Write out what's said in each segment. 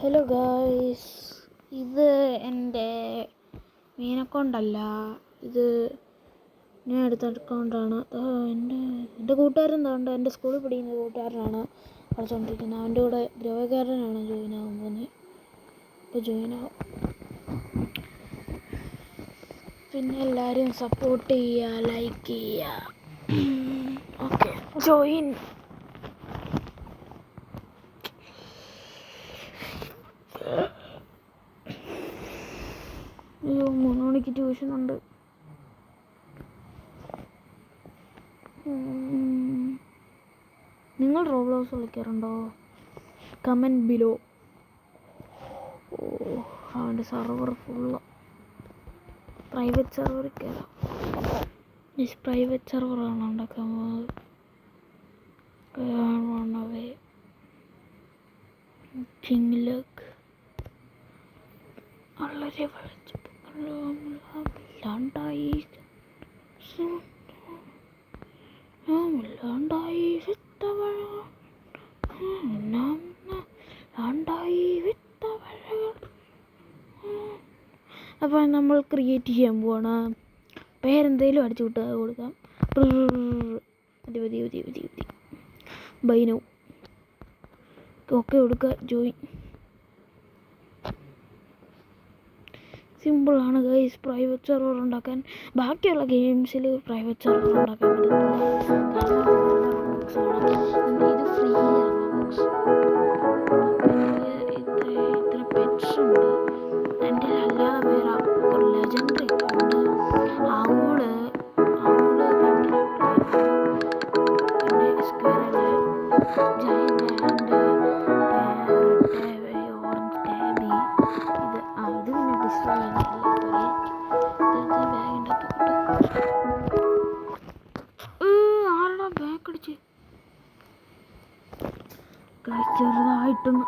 Hello guys, ഇത് എൻ്റെ main അക്കൗണ്ടല്ല, ഇത് ഞാൻ എടുത്ത അക്കൗണ്ടാണ്. എൻ്റെ കൂട്ടുകാരൻ തോന്നുന്നുണ്ട്, എൻ്റെ സ്കൂളിൽ പഠിക്കുന്ന കൂട്ടുകാരനാണ് കളിച്ചുകൊണ്ടിരിക്കുന്നത്. അവൻ്റെ കൂടെ ഗ്രഹകാരനാണ് ജോയിൻ ആകാൻ പോകുന്നത്. ഇപ്പോൾ ജോയിൻ ആവും. പിന്നെ എല്ലാവരും സപ്പോർട്ട് ചെയ്യുക, ലൈക്ക് ചെയ്യുക. Okay, join. അയ്യോ, 3 മണിക്ക് ട്യൂഷനുണ്ട്. നിങ്ങൾ റോബ്ലോക്സ് കളിക്കാറുണ്ടോ? Comment below. അവൻ്റെ സെർവർ ഫുള്ള്. പ്രൈവറ്റ് സെർവറിൽ കയറാം. പ്രൈവറ്റ് സെർവറാണ് ഉണ്ടാക്കാൻ പോകുന്നത്. ചിങ്ങിലക്ക് വളരെ ലാണ്ടായി അപ്പോൾ നമ്മൾ ക്രിയേറ്റ് ചെയ്യാൻ പോവാണ്. പേരെന്തേലും അടിച്ചു വിട്ട് കൊടുക്കാം. മതി. ബൈനോ. ഓക്കെ കൊടുക്കുക. ജോയിൻ. സിമ്പിളാണ് ഗൈസ് പ്രൈവറ്റ് സെർവർ ഉണ്ടാക്കാൻ. ബാക്കിയുള്ള ഗെയിംസിൽ പ്രൈവറ്റ് സെർവർ ഉണ്ടാക്കാൻ പറ്റത്തില്ല. ഇത് ഫ്രീ ആണ്. ഇത്ര പെറ്റ്സ് ഉണ്ട്. എൻ്റെ അല്ലാതെ വേറെ ഒരു ലെജൻഡറി ഉണ്ട്. അവള് പിന്നെ സ്ക്വയറല്, ജയൻ്റ് ആൻഡ് ഓറഞ്ച് ടാബി. ഇത് പിന്നെ ഡിസ്ട്രോയ് ചെയ്യുന്നില്ല. ബാഗിൻ്റെ ആരുടെ ബാക്ക് അടിച്ച് ചെറുതായിട്ടൊന്ന്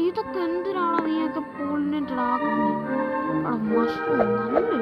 ഇതൊക്കെ എന്തിനാണ് നീയൊക്കെ പോളിനേറ്റഡ് മഷ്റൂം നല്ല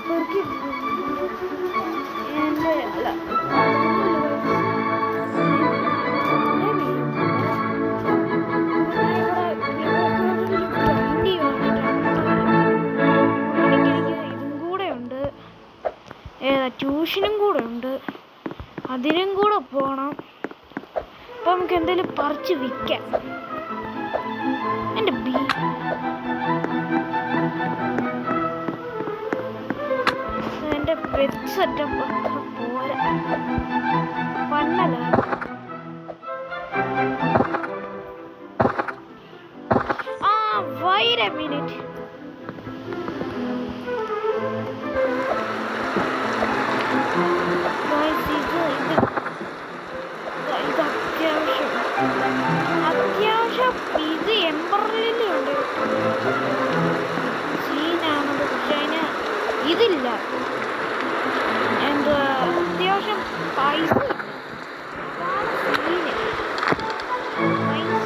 പെറുക്കി എൻ്റെ അല്ല ട്യൂഷനും കൂടെ ഉണ്ട്, അതിനും കൂടെ പോകണം. അപ്പം നമുക്ക് എന്തെങ്കിലും പറിച്ച് വിൽക്കാം. എൻ്റെ എൻ്റെ പെറ്റ് സെറ്റപ്പ് അത്ര പോരാ, പന്നല. Wait a minute. അത്യാവശ്യം ഇത് എംബ്രോയിഡറി ഉണ്ട്, സീനാണത്. പക്ഷെ അതിന് ഇതില്ല, എന്താ അത്യാവശ്യം പൈസ പൈസ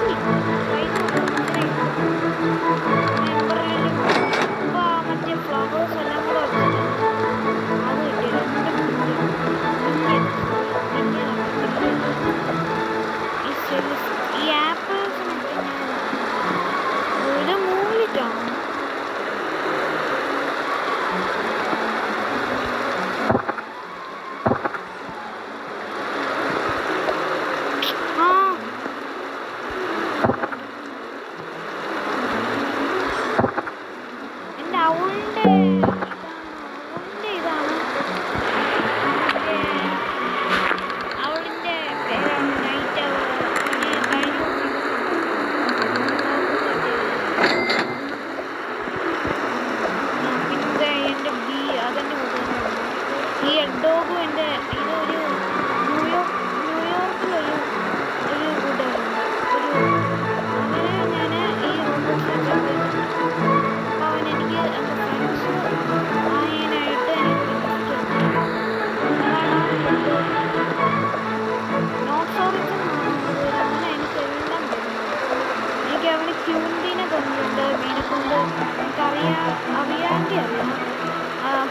ഉണ്ട്, അറിയാമെങ്കിൽ അറിയാം.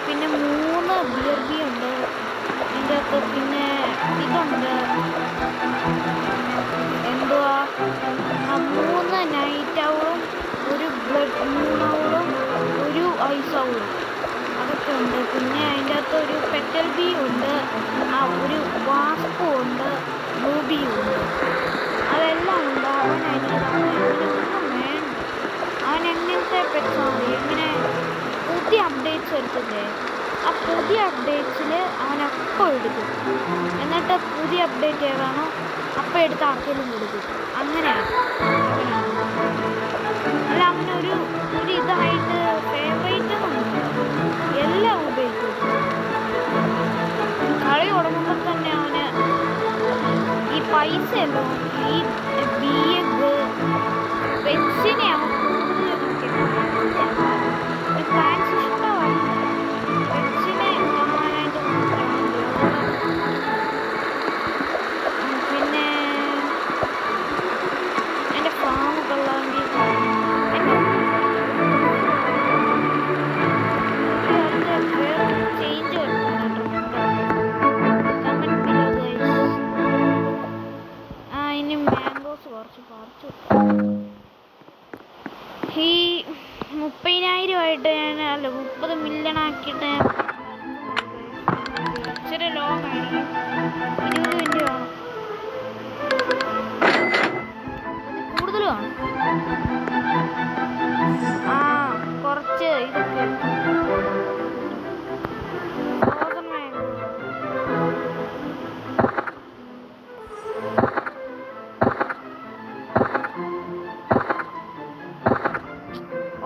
പിന്നെ 3 ബിയർബി ഉണ്ട് ഇതിൻ്റെ അകത്ത്. പിന്നെ ഇതുണ്ട്, എന്തുവാ, 3 നൈറ്റ് ഔളും 1 മൂൺ ഔളും 1 ഐസ് ഔളും അതൊക്കെ ഉണ്ട്. പിന്നെ അതിൻ്റെ അകത്ത് ഒരു പെറ്റൽ ബി ഉണ്ട്, ഒരു വാസ്പും ഉണ്ട്, ബ്ലൂബിയും ഉണ്ട്. അതെല്ലാം ഉണ്ട്. അവനൊന്നും വേണ്ട. അവൻ എങ്ങനത്തെ പെറ്റാണ്, എങ്ങനെ പുതിയ അപ്ഡേറ്റ്സ് വരുത്തില്ലേ, ആ പുതിയ അപ്ഡേറ്റ്സിൽ അവനപ്പം എടുക്കും. എന്നിട്ട് പുതിയ അപ്ഡേറ്റ് ഏതാണോ അപ്പം എടുത്ത് ആർക്കെങ്കിലും കൊടുക്കും. അങ്ങനെയാണ് അല്ല അവനൊരു ഇതായിട്ട് ഫേവറേറ്റ് എല്ലാം ഉപയോഗിക്കും. കളി തുടങ്ങുമ്പോൾ തന്നെ അവന് ഈ പൈസയല്ലോ, ഈ ബിഎഗ് പെറ്റ്സിനെ അവൻ കൂടുതൽ പ്ലാൻസ് ഇഷ്ടമായി. പെറ്റ്സിനെ കാണാനായിട്ട് പിന്നെ എൻ്റെ ഫാം കൊള്ളാമെങ്കിൽ ചേഞ്ച് ഇനി മാംഗോസ് കുറച്ച് പറിച്ചു. ഈ 30,000 ഞാൻ 30 മില്യൺ ആക്കിയിട്ട് ഇച്ചിരി ലോങ് ആയിരിക്കും. 20 മിനിറ്റ് കാണും, കൂടുതൽ കാണും. കുറച്ച് ഇതൊക്കെ ഫ്രോസൺ മാംഗോ.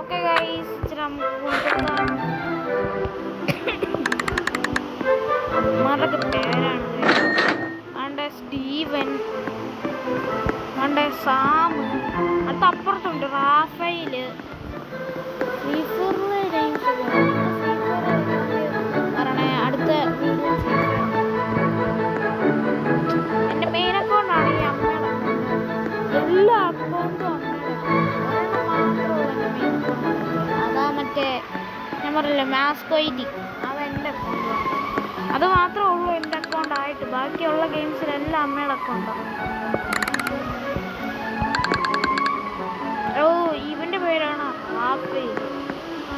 ഓക്കെ ഗൈസ്, ഇച്ചിരി നമുക്ക് കൊടുക്കാം. മാരുടെ പേരാണ് അവൻ്റെ സ്റ്റീവൻ, അവൻ്റെ സാം, അടുത്ത അപ്പുറത്തുണ്ട് റാഫേല്. പറയണേ അടുത്ത വീഡിയോ. എൻ്റെ മെയിൻ അക്കൗണ്ടാണ് ഈ അമ്മയുടെ അക്കൗണ്ട്. എല്ലാ അക്കൗണ്ടും അമ്മയുടെ മാത്രമുള്ള എൻ്റെ മെയിൻ അക്കൗണ്ട്. അതാ മറ്റേ ഞാൻ പറഞ്ഞില്ലേ മാസ്കോയിറ്റി, അതെൻ്റെ അക്കൗണ്ടാണ്. അത് മാത്രമേ ഉള്ളൂ എൻ്റെ അക്കൗണ്ടായിട്ട്. ബാക്കിയുള്ള ഗെയിംസിലെല്ലാം അമ്മയുടെ അക്കൗണ്ടാണ്. ഇവൻ്റെ പേരാണ് റാഫേൽ.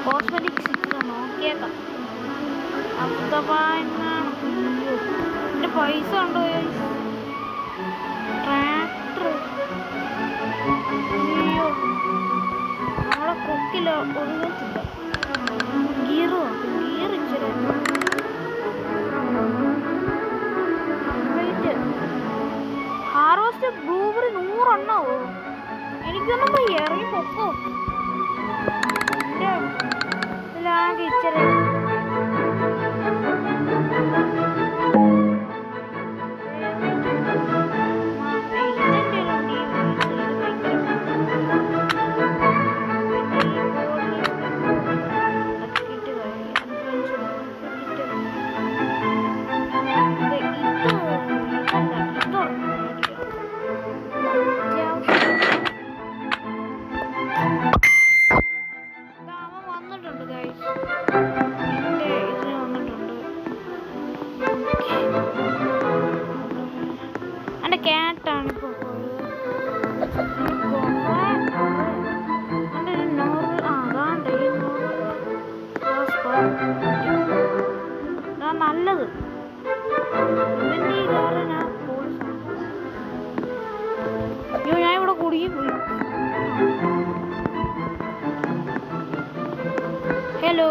കോസ്മെറ്റിക് 6 നോക്കിയേക്കാം. അഥവാ എന്നാണ് എൻ്റെ പൈസ ഉണ്ടോ? ട്രാക്ടർ അയ്യോ നമ്മളെ കൊക്കിലോ ഒഴുകത്തില്ല. ഗിയർ ഇച്ചിരി ഹാർവസ്റ്റ് ബ്ലൂബെറി 100 എണ്ണാവോ? എനിക്കൊന്നും ഇറങ്ങി പൊക്കോ. എൻ്റെ ഇതിലാകെ ഇച്ചിരി ക്യാറ്റാണിപ്പോൾ നല്ലത്. ഇവൻ്റെ ഈ കാറ് ഞാൻ ഇവിടെ കുടുങ്ങി പോയി. ഹലോ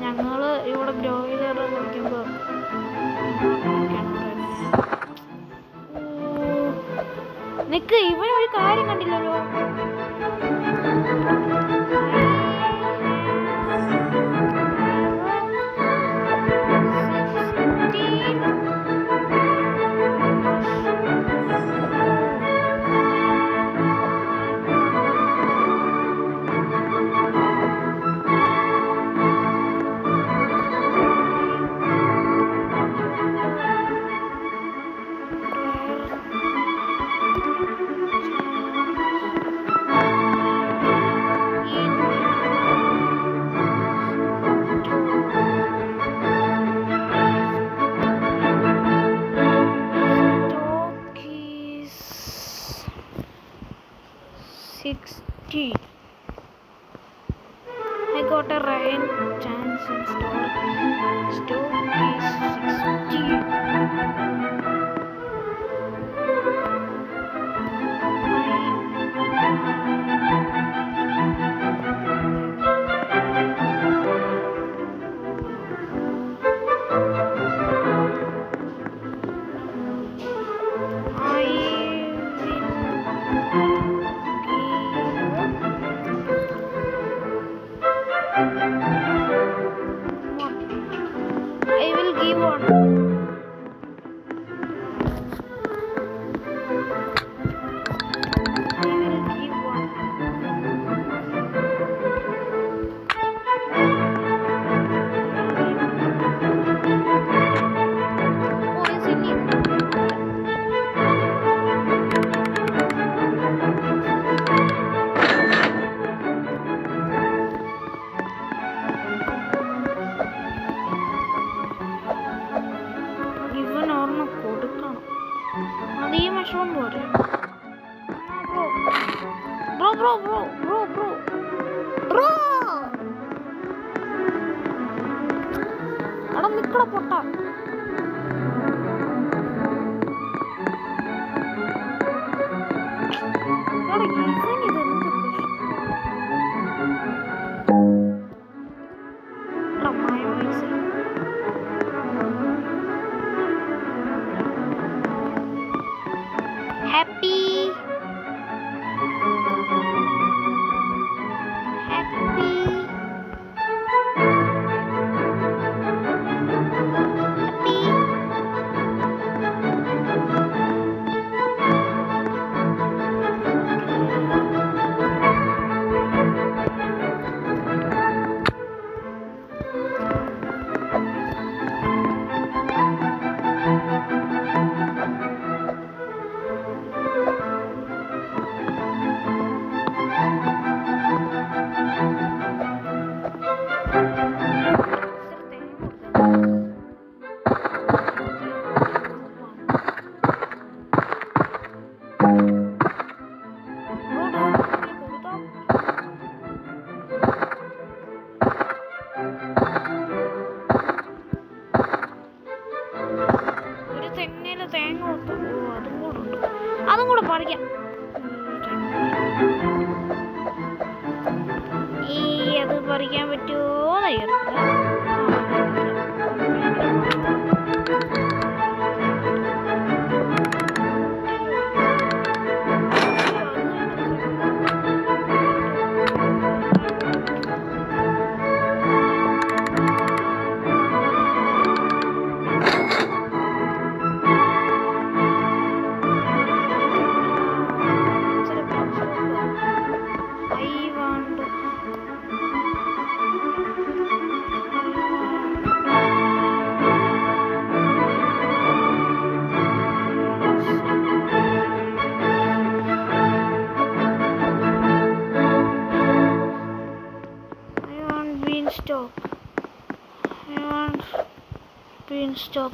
ഞങ്ങള് ഇവിടെ ഗ്രോ ചെയ്ത് കുടിക്കുമ്പോൾ നിക്ക് ഇവനൊരു കാര്യം കണ്ടില്ലല്ലോ. I got a rain chance in store. Store is 双我这 bro എടാ നിക്കട പൊട്ട stock. I want beanstalk.